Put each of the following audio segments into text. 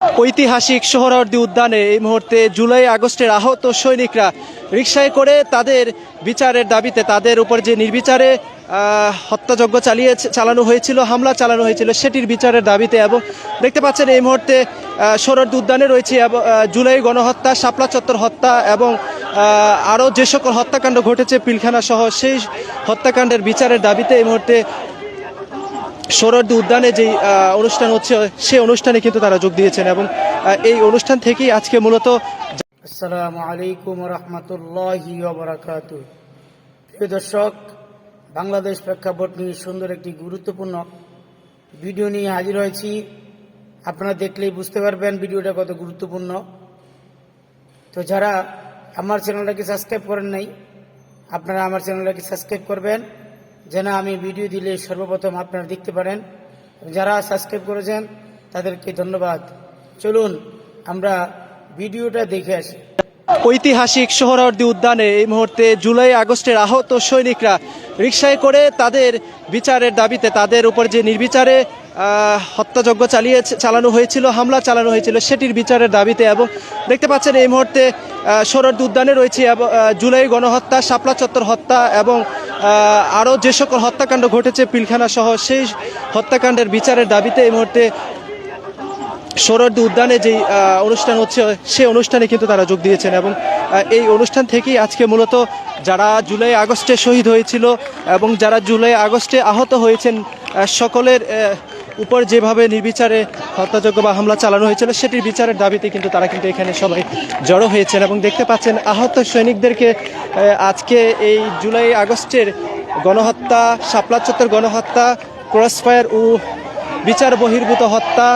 ঐতিহাসিক সোহরাওয়ার্দী উদ্যানে এই মুহূর্তে জুলাই আগস্টের আহত সৈনিকরা রিকশায় করে তাদের বিচারের দাবিতে, তাদের উপর যে নির্বিচারে হত্যাযজ্ঞ চালানো হয়েছিল, হামলা চালানো হয়েছিল, সেটির বিচারের দাবিতে। এবং দেখতে পাচ্ছেন এই মুহূর্তে সোহরাওয়ার্দী উদ্যানে রয়েছে জুলাই গণহত্যা, শাপলা চত্বর হত্যা এবং আরও যে সকল হত্যাকাণ্ড ঘটেছে পিলখানা সহ সেই হত্যাকাণ্ডের বিচারের দাবিতে এই মুহূর্তে সোহরাওয়ার্দী উদ্যানে যেই অনুষ্ঠান হচ্ছে সেই অনুষ্ঠানে কিন্তু তারা যোগ দিয়েছেন। এবং এই অনুষ্ঠান থেকেই আজকে মূলত আসসালামু আলাইকুম রহমতুল্লাহি ওয়া বারাকাতুহু। প্রিয় দর্শক, বাংলাদেশ প্রেক্ষাপট নিয়ে সুন্দর একটি গুরুত্বপূর্ণ ভিডিও নিয়ে হাজির হয়েছি। আপনারা দেখলেই বুঝতে পারবেন ভিডিওটা কত গুরুত্বপূর্ণ। তো যারা আমার চ্যানেলটাকে সাবস্ক্রাইব করেন নাই, আপনারা আমার চ্যানেলটাকে সাবস্ক্রাইব করবেন, যেন আমি ভিডিও দিলে সর্বপ্রথম আপনারা দেখতে পারেন। যারা সাবস্ক্রাইব করেছেন তাদেরকে ধন্যবাদ। চলুন আমরা ভিডিওটা দেখে আসি। ঐতিহাসিক সোহরাওয়ার্দী উদ্যানে এই মুহূর্তে জুলাই আগস্টের আহত সৈনিকরা রিকশায় করে তাদের বিচারের দাবিতে, তাদের উপর যে নির্বিচারে হত্যাযজ্ঞ চালানো হয়েছিল, হামলা চালানো হয়েছিল, সেটির বিচারের দাবিতে। এবং দেখতে পাচ্ছেন এই মুহূর্তে সোহরাওয়ার্দী উদ্যানে রয়েছে জুলাই গণহত্যা, শাপলা চত্বর হত্যা এবং আরও যে সকল হত্যাকাণ্ড ঘটেছে পিলখানা সহ সেই হত্যাকাণ্ডের বিচারের দাবিতে এই মুহূর্তে সোহরাওয়ার্দী উদ্যানে যেই অনুষ্ঠান হচ্ছে সেই অনুষ্ঠানে কিন্তু তারা যোগ দিয়েছেন। এবং এই অনুষ্ঠান থেকেই আজকে মূলত যারা জুলাই আগস্টে শহীদ হয়েছিল এবং যারা জুলাই আগস্টে আহত হয়েছেন সকলের উপর যেভাবে নির্বিচারে হত্যাযজ্ঞ বা হামলা চালানো হয়েছিল সেটির বিচারের দাবিতে কিন্তু তারা কিন্তু এখানে সবাই জড়ো হয়েছেন। এবং দেখতে পাচ্ছেন আহত সৈনিকদেরকে আজকে এই জুলাই আগস্টের গণহত্যা, শাপলা চত্বর গণহত্যা, ক্রসফায়ার ও বিচার বহির্ভূত হত্যা,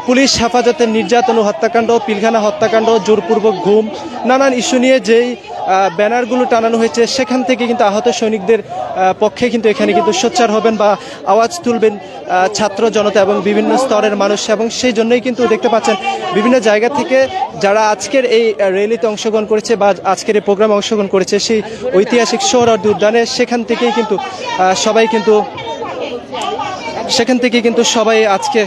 পুলিশ হেফাজতের নির্যাতন ও হত্যাকাণ্ড, পিলখানা হত্যাকাণ্ড, জোরপূর্বক ঘুম, নানান ইস্যু নিয়ে যেই ব্যানারগুলো টানানো হয়েছে সেখান থেকে কিন্তু আহত সৈনিকদের পক্ষে কিন্তু এখানে কিন্তু সোচ্চার হবেন বা আওয়াজ তুলবেন ছাত্র জনতা এবং বিভিন্ন স্তরের মানুষ। এবং সেই জন্যই কিন্তু দেখতে পাচ্ছেন বিভিন্ন জায়গা থেকে যারা আজকের এই র্যালিতে অংশগ্রহণ করেছে বা আজকের এই প্রোগ্রামে অংশগ্রহণ করেছে সেই ঐতিহাসিক সোহরাওয়ার্দী উদ্যানে, সেখান থেকেই কিন্তু সবাই আজকে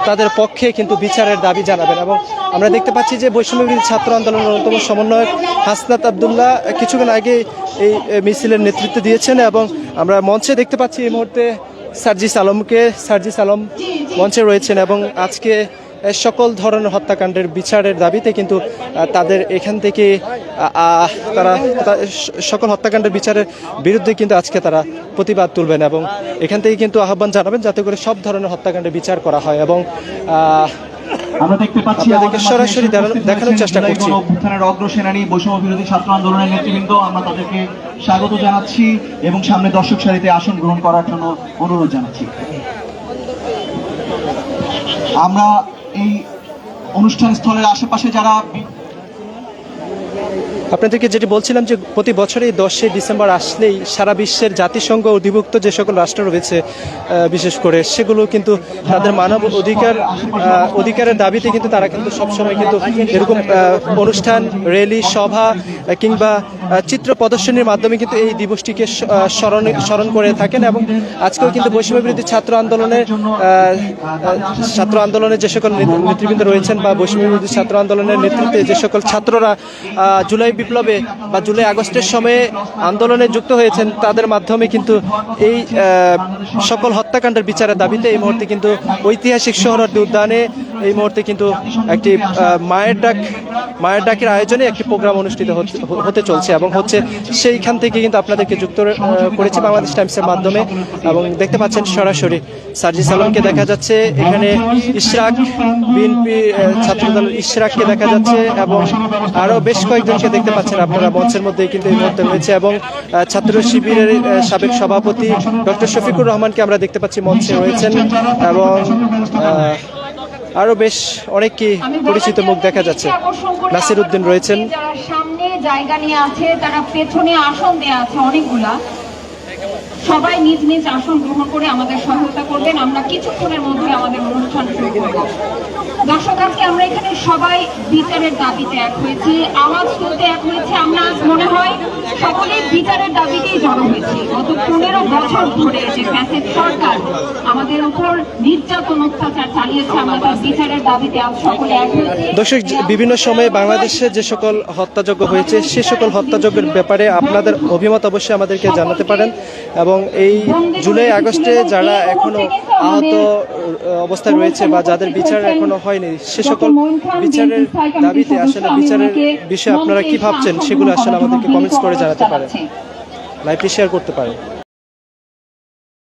তাদের পক্ষে কিন্তু বিচারের দাবি জানাবেন। এবং আমরা দেখতে পাচ্ছি যে বৈষম্যবিরোধী ছাত্র আন্দোলনের অন্যতম সমন্বয়ক হাসনাত আবদুল্লাহ কিছুক্ষণ আগে এই মিছিলের নেতৃত্ব দিয়েছেন। এবং আমরা মঞ্চে দেখতে পাচ্ছি এই মুহূর্তে সার্জিস আলম মঞ্চে রয়েছেন। এবং আজকে সকল ধরনের হত্যাকাণ্ডের বিচারের দাবিতে কিন্তু তাদের এখান থেকে তারা সকল হত্যাকাণ্ডের বিচারের বিরুদ্ধে কিন্তু আজকে তারা প্রতিবাদ তুলবেন এবং এখান থেকে কিন্তু আহ্বান জানাবেন যাতে করে সব ধরনের হত্যাকাণ্ডের বিচার করা হয়। এবং আমরা দেখতে পাচ্ছি সরাসরি দেখানোর চেষ্টা করছি অভ্যুত্থানের অগ্রসেনানী বৈষম্য বিরোধী ছাত্র আন্দোলনের নেতৃবৃন্দ, আমরা তাদেরকে স্বাগত জানাচ্ছি এবং সামনে দর্শক সারিতে আসন গ্রহণ করার জন্য অনুরোধ জানাচ্ছি। আমরা এই অনুষ্ঠান স্থলের আশেপাশে যারা আপনাদেরকে যেটি বলছিলাম যে প্রতি বছরই 10 ডিসেম্বর আসলেই সারা বিশ্বের জাতিসংঘ অধিভুক্ত যে সকল রাষ্ট্র রয়েছে বিশেষ করে সেগুলো কিন্তু তাদের মানব অধিকারের দাবিতে কিন্তু তারা কিন্তু সবসময় কিন্তু এরকম অনুষ্ঠান, র্যালি, সভা কিংবা চিত্র প্রদর্শনীর মাধ্যমে কিন্তু এই দিবসটিকে স্মরণ করে থাকেন। এবং আজকেও কিন্তু বৈষম্য বিরোধী ছাত্র আন্দোলনের যে সকল নেতৃবৃন্দ রয়েছেন বা বৈষম্য বিরোধী ছাত্র আন্দোলনের নেতৃত্বে যে সকল ছাত্ররা জুলাই বিপ্লবে বা জুলাই আগস্টের সময়ে আন্দোলনে যুক্ত হয়েছেন তাদের মাধ্যমে কিন্তু এই সকল হত্যাকাণ্ডের বিচারের দাবিতে এই মুহূর্তে কিন্তু ঐতিহাসিক সোহরাওয়ার্দী উদ্যানে এই মুহূর্তে কিন্তু একটি মায়ের ডাকের আয়োজনে একটি প্রোগ্রাম অনুষ্ঠিত হতে চলছে এবং হচ্ছে সেইখান থেকে কিন্তু আপনাদেরকে যুক্ত করেছি বাংলাদেশ টাইমসের মাধ্যমে। এবং দেখতে পাচ্ছেন সরাসরি সার্জিস আলমকে দেখা যাচ্ছে, এখানে ইশরাক, বিএনপি ছাত্রদল ইশরাককে দেখা যাচ্ছে এবং আরও বেশ কয়েকজনকে দেখতে পাচ্ছেন আপনারা মঞ্চের মধ্যে কিন্তু এই মুহূর্তে রয়েছে। এবং ছাত্র শিবিরের সাবেক সভাপতি ডক্টর শফিকুর রহমানকে আমরা দেখতে পাচ্ছি মঞ্চে রয়েছেন এবং আরো বেশ অনেককে পরিচিত মুখ দেখা যাচ্ছে। নাসির উদ্দিন রয়েছেন, যারা সামনে জায়গা নিয়ে আছে তারা পেছনে আসন দেয়া আছে অনেকগুলা। সবাই নিজ নিজ আসন গ্রহণ করে আমাদের সহায়তা করবেন। আমরা কিছুক্ষণের মধ্যে আমাদের অনুষ্ঠান শুরু করব। দর্শক, আজকে আমরা এখানে সবাই বিচারের দাবিতে এক হয়েছি, আওয়াজ তুলতে এক হয়েছে। আমরা আজ মনে হয় সকলে বিচারের দাবিতেই জড়ো হয়েছি। গত 15 বছর ধরে যে ফ্যাসিস্ট সরকার আমাদের উপর নির্যাতন অত্যাচার চালিয়েছে, আমরা তার বিচারের দাবিতে আজ সকলে এক হয়েছি। দর্শক, বিভিন্ন সময়ে বাংলাদেশে যে সকল হত্যাযজ্ঞ হয়েছে সে সকল হত্যাযজ্ঞের ব্যাপারে আপনাদের অভিমত অবশ্যই আমাদেরকে জানাতে পারেন, এবং এই জুলাই আগস্টে যারা এখনো আহত অবস্থায় রয়েছে বা যাদের বিচার এখনো হয়নি সে সকল বিচারের দাবিতে আসলে বিচারের বিষয়ে আপনারা কি ভাবছেন সেগুলো আসলে আমাদেরকে কমেন্টস করে জানাতে পারেন, লাইভটি শেয়ার করতে পারেন।